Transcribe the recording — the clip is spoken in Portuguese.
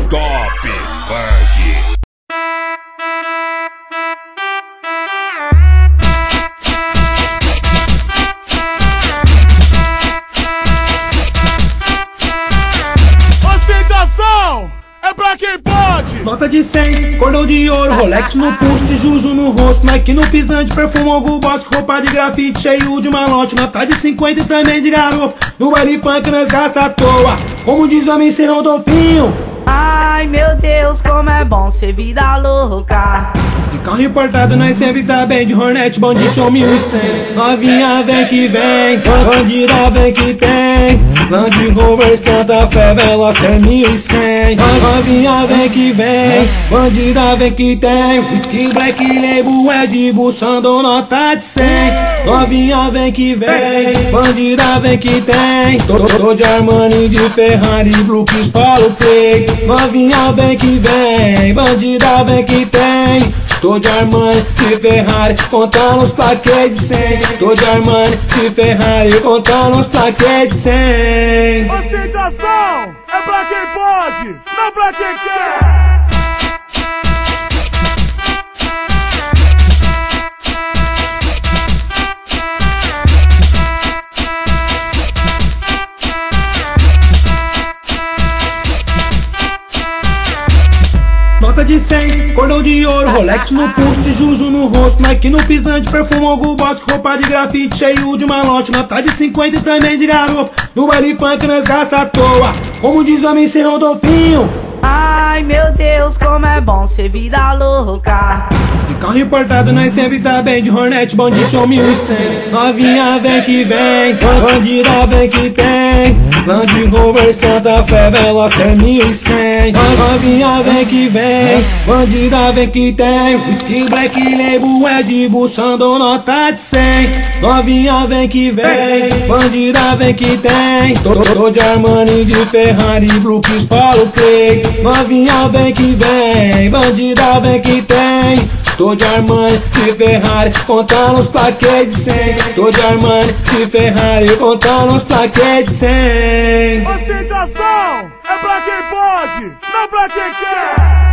Top Funk. Ostentação é pra quem pode. Nota de 100, cordão de ouro, Rolex no pulso, Juju no rosto, Nike no pisante, perfume Hugo Boss, roupa de grafite, cheio de malote. Nota de 50 e também de garupa, no baile funk nós gasta à toa. Como diz o homem sem Rodolfinho. Ai meu Deus, como é bom ser vida louca. De carro importado nós sempre tá bem, de Hornet, Bandit ou 1100. Novinha vem que vem, bandida vem que tem, Land Rover Santa Fé Veloster 1100. Novinha vem que vem, bandida vem que tem, Skin Black Label Ed buchando nota de 100. Novinha vem que vem, bandida vem que tem, tô de Armani, de Ferrari, Brooks para o peito. Novinha vem que vem, bandida vem que tem, tô de Armani, de Ferrari, contando os plaquês de 100. Tô de Armani, de Ferrari, contando os plaquês de 100. Ostentação é pra quem pode, não pra quem quer. Nota de 100, cordão de ouro, Rolex no pulso, Juju no rosto, Nike no pisante, perfume Hugo Boss, roupa de grafite, cheio de malote. Nota de 50 e também de garupa, no baile funk nós gasta à toa. Como diz o homem sem Rodolfinho. Ai meu Deus, como é bom ser vida louca. De carro importado nós sempre tá bem, de Hornet, Bandit ou 1100. Novinha vem que vem, bandida vem que tem, Land Rover Santa Fé Veloster 1100. Novinha vem que vem, bandida vem que tem, Skin Black Label Ed buchando nota de 100. Novinha vem que vem, bandida vem que tem, tô de Armani, de Ferrari, Brooks para o peito. Novinha vem que vem, bandida vem que tem, tô de Armani, de Ferrari, contando os plaquês de 100. Tô de Armani, de Ferrari, contando os plaquês de 100. Ostentação é pra quem pode, não pra quem quer.